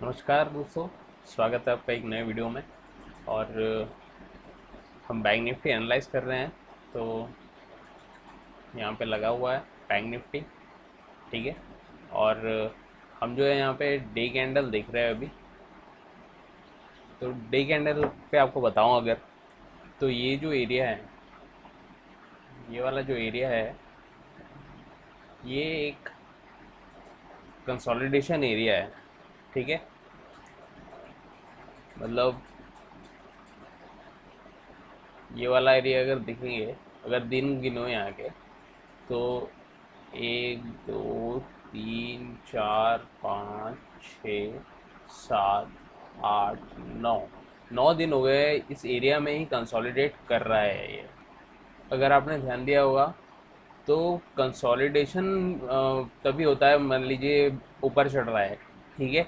नमस्कार दोस्तों। स्वागत है आपका एक नए वीडियो में। और हम बैंक निफ्टी एनालाइज कर रहे हैं। तो यहाँ पे लगा हुआ है बैंक निफ्टी। ठीक है। और हम जो है यहाँ पे डे कैंडल देख रहे हैं अभी। तो डे कैंडल पे आपको बताऊँ अगर, तो ये जो एरिया है, ये वाला जो एरिया है, ये एक कंसोलिडेशन एरिया है। ठीक है। मतलब ये वाला एरिया अगर देखेंगे, अगर दिन गिनो यहाँ के, तो 1 2 3 4 5 6 7 8 9 9 दिन हो गए इस एरिया में ही कंसोलिडेट कर रहा है ये। अगर आपने ध्यान दिया होगा तो कंसोलिडेशन तभी होता है, मान लीजिए ऊपर चढ़ रहा है। ठीक है।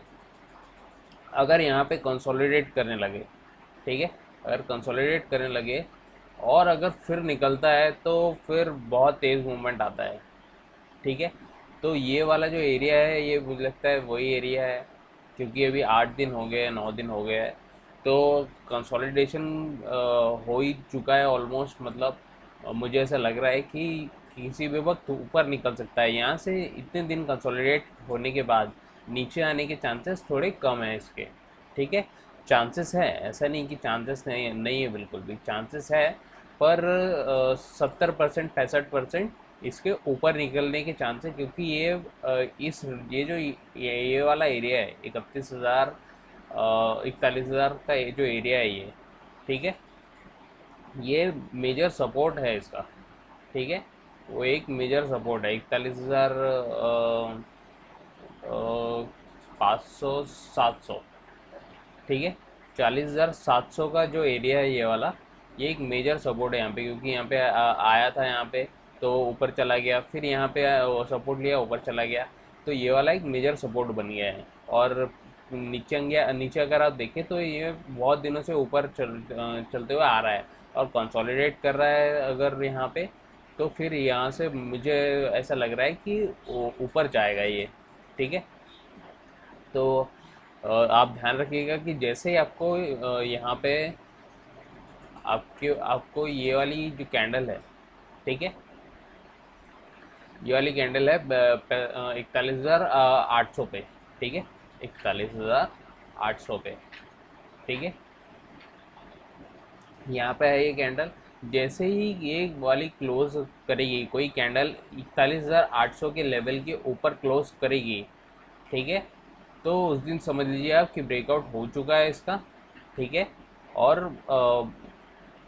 अगर यहाँ पे कंसोलिडेट करने लगे, ठीक है, अगर कंसोलिडेट करने लगे और अगर फिर निकलता है तो फिर बहुत तेज़ मूवमेंट आता है। ठीक है। तो ये वाला जो एरिया है, ये मुझे लगता है वही एरिया है, क्योंकि अभी 8 दिन हो गए, 9 दिन हो गए हैं। तो कंसोलिडेशन हो ही चुका है ऑलमोस्ट। मतलब मुझे ऐसा लग रहा है कि किसी भी वक्त ऊपर निकल सकता है यहाँ से। इतने दिन कंसोलिडेट होने के बाद नीचे आने के चांसेस थोड़े कम हैं इसके। ठीक है। चांसेस है, ऐसा नहीं कि चांसेस नहीं नहीं है, बिल्कुल भी चांसेस है। पर 70% 65% इसके ऊपर निकलने के चांस है, क्योंकि ये जो ये वाला एरिया है, 31,000 41,000 का ये जो एरिया है ये, ठीक है, ये मेजर सपोर्ट है इसका। ठीक है। वो एक मेजर सपोर्ट है 41,000 500 700। ठीक है। 40,700 का जो एरिया है ये वाला, ये एक मेजर सपोर्ट है यहाँ पे, क्योंकि यहाँ पे आया था यहाँ पे, तो ऊपर चला गया, फिर यहाँ पे सपोर्ट लिया, ऊपर चला गया। तो ये वाला एक मेजर सपोर्ट बन गया है। और नीचे अगर आप देखें तो ये बहुत दिनों से ऊपर चलते हुए आ रहा है और कंसोलिडेट कर रहा है अगर यहाँ पे। तो फिर यहाँ से मुझे ऐसा लग रहा है कि वो ऊपर जाएगा ये। ठीक है। तो आप ध्यान रखिएगा कि जैसे ही आपको यहाँ पे आपको ये वाली जो कैंडल है, ठीक है, ये वाली कैंडल है 41,800 पे। ठीक है। 41,800 पे। ठीक है। यहाँ पे है ये कैंडल। जैसे ही ये वाली क्लोज करेगी, कोई कैंडल 41,800 के लेवल के ऊपर क्लोज करेगी, ठीक है, तो उस दिन समझ लीजिए आप कि ब्रेकआउट हो चुका है इसका। ठीक है। और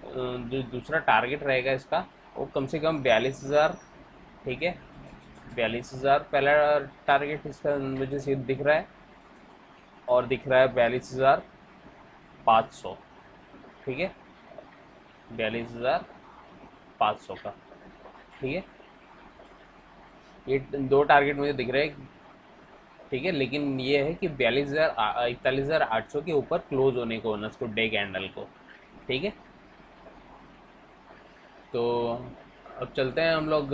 जो दूसरा टारगेट रहेगा इसका, वो कम से कम 42,000। ठीक है। 42,000 पहला टारगेट इसका मुझे सीध दिख रहा है, और दिख रहा है 42,500। ठीक है। 42,500 का। ठीक है। ये दो टारगेट मुझे दिख रहे हैं। ठीक है। लेकिन ये है कि 41,800 के ऊपर क्लोज होने को होना उसको, डे कैंडल को। ठीक है। तो अब चलते हैं हम लोग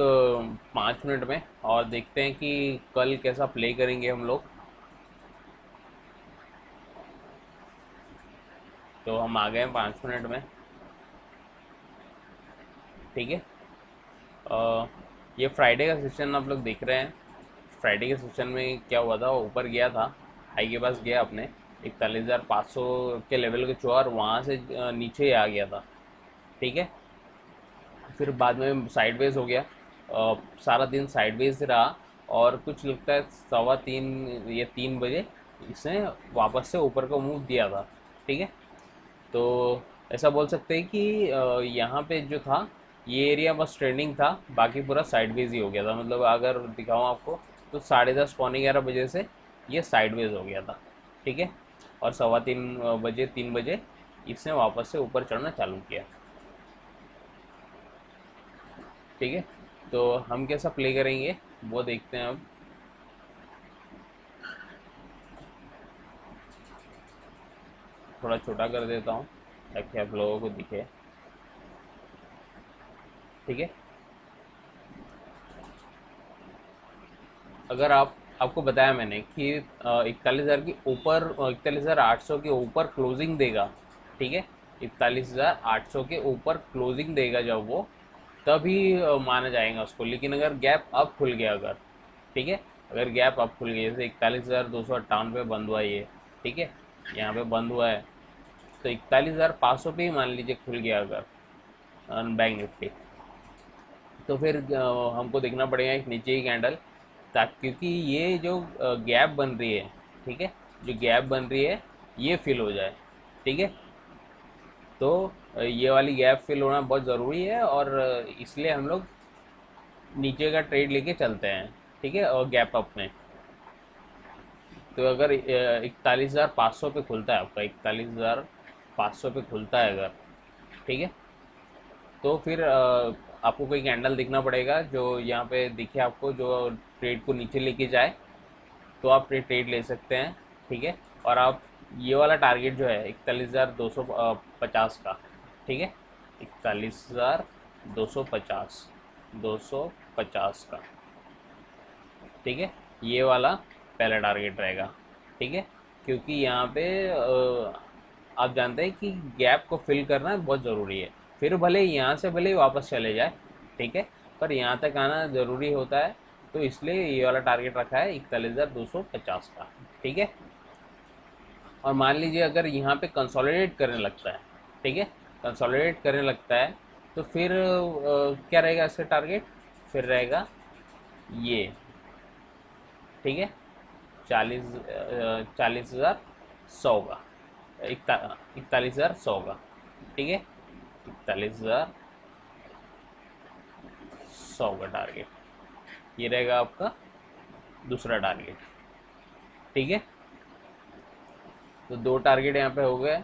5 मिनट में, और देखते हैं कि कल कैसा प्ले करेंगे हम लोग। तो हम आ गए हैं 5 मिनट में। ठीक है। ये फ्राइडे का सेशन आप लोग देख रहे हैं। फ्राइडे के सेशन में क्या हुआ था, वो ऊपर गया था, हाई के पास गया अपने 41,500 के लेवल के छुआ, और वहाँ से नीचे ही आ गया था। ठीक है। फिर बाद में साइडवेज हो गया। सारा दिन साइडवेज रहा, और कुछ लगता है 2:15 या 3 बजे इसने वापस से ऊपर को मूव दिया था। ठीक है। तो ऐसा बोल सकते हैं कि यहाँ पे जो था, ये एरिया बस ट्रेंडिंग था, बाकी पूरा साइडवेज ही हो गया था। मतलब अगर दिखाऊँ आपको, तो 10:30 11:15 से ये साइडवेज हो गया था। ठीक है। और 2:15 बजे 3 बजे इसने वापस से ऊपर चढ़ना चालू किया। ठीक है। तो हम कैसा प्ले करेंगे वो देखते हैं अब। थोड़ा छोटा कर देता हूँ ताकि आप लोगों को दिखे। ठीक है। अगर आप आपको बताया मैंने कि 41,000 के ऊपर, 41,800 के ऊपर क्लोजिंग देगा, ठीक है। 41,800 के ऊपर क्लोजिंग देगा जब वो, तभी माना जाएगा उसको। लेकिन अगर गैप अप खुल गया अगर, ठीक है, अगर गैप अप खुल गया, जैसे 41,258 पे बंद हुआ ये, ठीक है, यहाँ पे बंद हुआ है, तो 41,500 पे ही मान लीजिए खुल गया अगर बैंक निफ्टी, तो फिर हमको देखना पड़ेगा एक नीचे की कैंडल, ताकि क्योंकि ये जो गैप बन रही है, ठीक है, जो गैप बन रही है ये फिल हो जाए, ठीक है। तो ये वाली गैप फिल होना बहुत ज़रूरी है, और इसलिए हम लोग नीचे का ट्रेड लेके चलते हैं, ठीक है, और गैप अप में। तो अगर 41,500 पे खुलता है आपका, 41,500 पे खुलता है अगर, ठीक है, तो फिर आपको कोई कैंडल दिखना पड़ेगा जो यहाँ पे दिखे आपको, जो ट्रेड को नीचे लेके जाए, तो आप ट्रेड ले सकते हैं, ठीक है। और आप ये वाला टारगेट जो है 41,250 का, ठीक है, 41,250, 250 का, ठीक है, ये वाला पहला टारगेट रहेगा, ठीक है। क्योंकि यहाँ पे आप जानते हैं कि गैप को फिल करना बहुत ज़रूरी है। फिर भले यहाँ से भले ही वापस चले जाए, ठीक है, पर यहाँ तक आना ज़रूरी होता है, तो इसलिए ये वाला टारगेट रखा है 41,250 का, ठीक है। और मान लीजिए अगर यहाँ पे कंसोलिडेट करने लगता है, ठीक है, कंसोलिडेट करने लगता है, तो फिर क्या रहेगा इसका टारगेट, फिर रहेगा ये, ठीक है, 40,100 का, 41,100 का, ठीक है, 41,100 का टारगेट, ये रहेगा आपका दूसरा टारगेट, ठीक है। तो दो टारगेट यहाँ पे हो गए।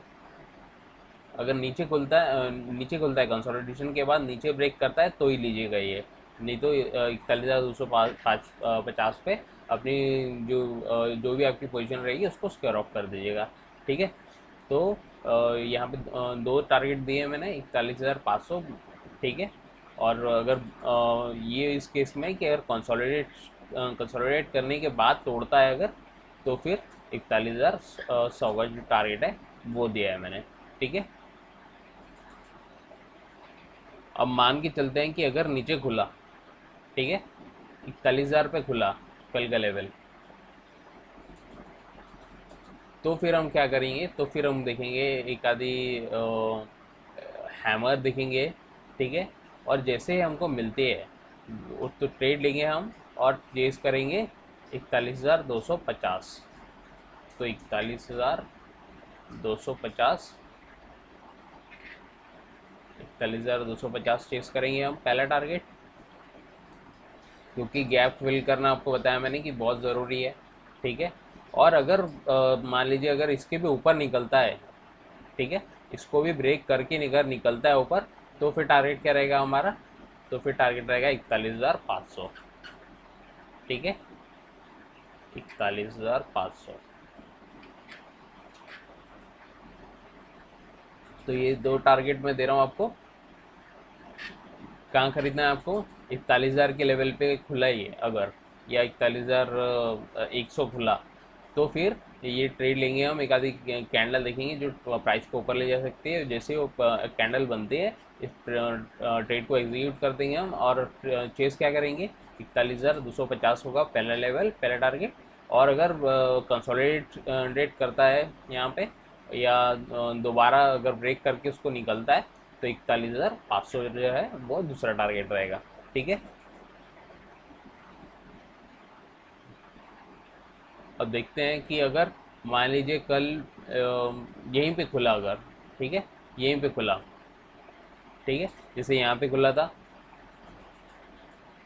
अगर नीचे खुलता है कंसोलिडेशन के बाद नीचे ब्रेक करता है तो ही लीजिएगा ये, नहीं तो 41,250 पे अपनी जो भी आपकी पोजीशन रहेगी उसको स्क्वायर ऑफ कर दीजिएगा, ठीक है। तो यहाँ पे दो टारगेट दिए मैंने, 41,500, ठीक है। और अगर ये इस केस में कि अगर कंसोलिडेट करने के बाद तोड़ता है अगर, तो फिर 41,100 का जो टारगेट है वो दिया है मैंने, ठीक है। अब मान के चलते हैं कि अगर नीचे खुला, ठीक है, 41,000 पे खुला कल का लेवल, तो फिर हम क्या करेंगे, तो फिर हम देखेंगे एक आधी हैमर दिखेंगे, ठीक है। और जैसे ही हमको मिलती है तो ट्रेड लेंगे हम और चेस करेंगे 41,250, तो 41,250, 41,250 चेस करेंगे हम पहला टारगेट, क्योंकि गैप फिल करना आपको बताया मैंने कि बहुत ज़रूरी है, ठीक है। और अगर मान लीजिए अगर इसके भी ऊपर निकलता है, ठीक है, इसको भी ब्रेक करके निकलता है ऊपर, तो फिर टारगेट क्या रहेगा हमारा, तो फिर टारगेट रहेगा 41,500, ठीक है, 41,500। तो ये दो टारगेट मैं दे रहा हूँ आपको। कहाँ खरीदना है आपको, 41,000 के लेवल पे खुला ही है अगर, या 41,100 खुला, तो फिर ये ट्रेड लेंगे हम, एक आधी कैंडल देखेंगे जो प्राइस को ऊपर ले जा सकती है। जैसे ही वो कैंडल बनती है, इस ट्रेड को एग्जीक्यूट कर देंगे हम, और चेस क्या करेंगे, 41,250 होगा पहला लेवल, पहला टारगेट। और अगर कंसोलिडेट करता है यहाँ पे, या दोबारा अगर ब्रेक करके उसको निकलता है, तो 41,500 जो है वो दूसरा टारगेट रहेगा, ठीक है। अब देखते हैं कि अगर मान लीजिए कल यहीं पे खुला अगर, ठीक है, यहीं पे खुला, ठीक है, जैसे यहाँ पे खुला था,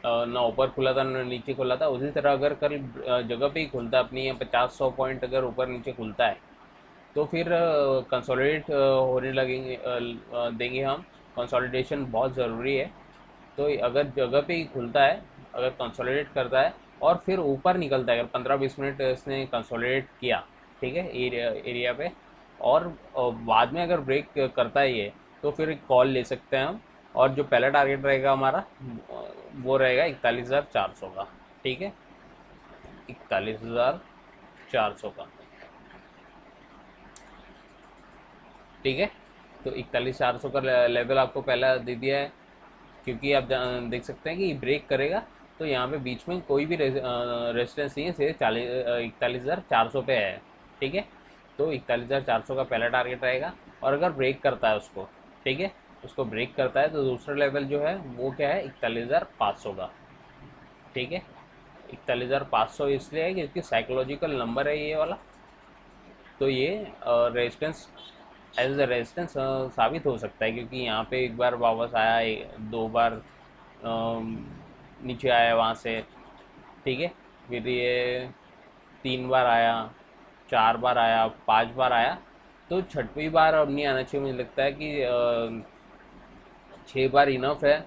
ना ऊपर खुला था ना नीचे खुला था, उसी तरह अगर कल जगह पे ही खुलता है अपनी, या 50-100 पॉइंट अगर ऊपर नीचे खुलता है, तो फिर कंसोलिडेट होने लगेंगे, देंगे हम। कंसोलिडेशन बहुत ज़रूरी है। तो अगर जगह पे ही खुलता है, अगर कंसोलिडेट करता है और फिर ऊपर निकलता है, अगर 15-20 मिनट इसने कंसोलिडेट किया, ठीक है, एरिया पे, और बाद में अगर ब्रेक करता है ये, तो फिर कॉल ले सकते हैं हम। और जो पहला टारगेट रहेगा हमारा, वो रहेगा 41,400 का, ठीक है। 41,400 का। ठीक है, तो 41,400 का लेवल आपको पहला दे दिया है, क्योंकि आप देख सकते हैं कि ब्रेक करेगा तो यहाँ पे बीच में कोई भी रेजिस्टेंस नहीं है, सीधे 41,400 पे है। ठीक है, तो 41,400 का पहला टारगेट रहेगा। और अगर ब्रेक करता है उसको, ठीक है, उसको ब्रेक करता है तो दूसरा लेवल जो है वो क्या है, 41,500 का। ठीक है, 41,500 इसलिए है क्योंकि साइकोलॉजिकल नंबर है ये वाला, तो ये रेजिस्टेंस एज अ रेजिस्टेंस साबित हो सकता है, क्योंकि यहाँ पे एक बार वापस आया, दो बार नीचे आया वहाँ से। ठीक है, फिर ये 3 बार आया, 4 बार आया, 5 बार आया, तो छठवीं बार अब नहीं आना चाहिए। मुझे लगता है कि 6 बार इनफ है,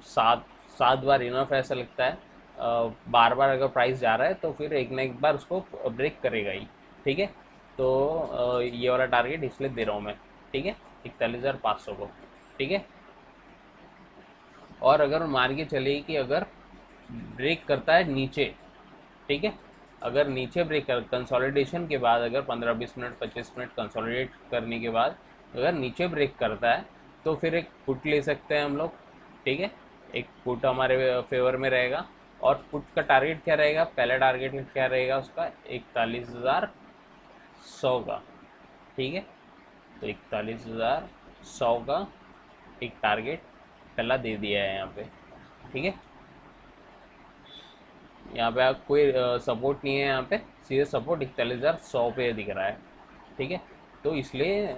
7 बार इनफ है ऐसा लगता है। बार बार अगर प्राइस जा रहा है तो फिर एक ना एक बार उसको ब्रेक करेगा ही। ठीक है, तो ये वाला टारगेट इसलिए दे रहा हूँ मैं। ठीक है, 41,500 को। ठीक है, और अगर मान के चलिए कि अगर ब्रेक करता है नीचे, ठीक है, अगर नीचे ब्रेक कर कंसोलिडेशन के बाद, अगर 15-20 मिनट 25 मिनट कंसोलिडेट करने के बाद अगर नीचे ब्रेक करता है तो फिर एक पुट ले सकते हैं हम लोग। ठीक है, एक पुट हमारे फेवर में रहेगा। और पुट का टारगेट क्या रहेगा, पहला टारगेट क्या रहेगा उसका, 41,100 का। ठीक है, तो 41,100 का एक टारगेट पहला दे दिया है यहाँ पे। ठीक है, यहाँ पे आप कोई सपोर्ट नहीं है, यहाँ पे सीधे सपोर्ट 41,100 पे दिख रहा है। ठीक है, तो इसलिए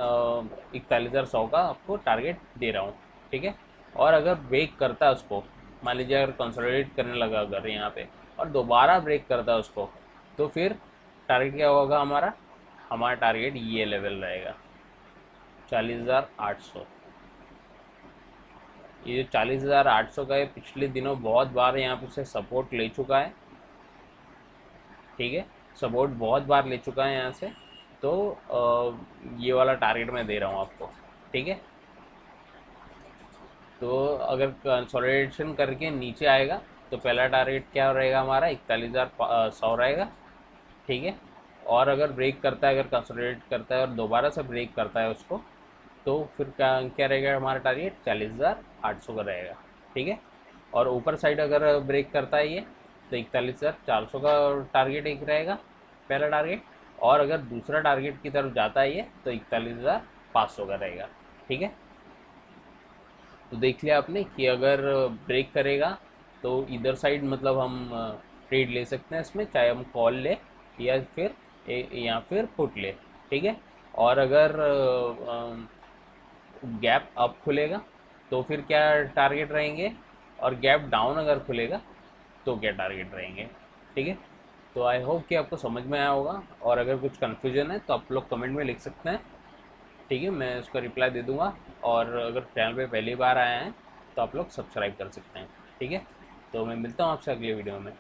41,100 का आपको टारगेट दे रहा हूँ। ठीक है, और अगर ब्रेक करता है उसको, मान लीजिए अगर कंसोलिडेट करने लगा अगर यहाँ पे और दोबारा ब्रेक करता है उसको, तो फिर टारगेट क्या होगा हमारा, हमारा टारगेट ये लेवल रहेगा 40,800। ये जो 40,800 का है, पिछले दिनों बहुत बार यहाँ पे से सपोर्ट ले चुका है। ठीक है, सपोर्ट बहुत बार ले चुका है यहाँ से, तो ये वाला टारगेट मैं दे रहा हूँ आपको। ठीक है, तो अगर कंसोलिडेशन करके नीचे आएगा तो पहला टारगेट क्या रहेगा हमारा, 41,100 रहेगा। ठीक है, और अगर ब्रेक करता है, अगर कंसोलिडेट करता है और दोबारा से ब्रेक करता है उसको, तो फिर क्या क्या रहेगा हमारा टारगेट, 40,800 का रहेगा। ठीक है, और ऊपर साइड अगर ब्रेक करता है ये, तो 41,400 का टारगेट एक रहेगा, पहला टारगेट। और अगर दूसरा टारगेट की तरफ जाता है ये, तो 41,500 का रहेगा। ठीक है, तो देख लिया आपने कि अगर ब्रेक करेगा तो इधर साइड मतलब हम ट्रेड ले सकते हैं इसमें, चाहे हम कॉल ले या फिर या फिर पुट ले। ठीक है, और अगर गैप अप खुलेगा तो फिर क्या टारगेट रहेंगे, और गैप डाउन अगर खुलेगा तो क्या टारगेट रहेंगे। ठीक है, तो आई होप कि आपको समझ में आया होगा, और अगर कुछ कन्फ्यूजन है तो आप लोग कमेंट में लिख सकते हैं। ठीक है, मैं उसका रिप्लाई दे दूंगा। और अगर चैनल पे पहली बार आए हैं तो आप लोग सब्सक्राइब कर सकते हैं। ठीक है, तो मैं मिलता हूँ आपसे अगले वीडियो में।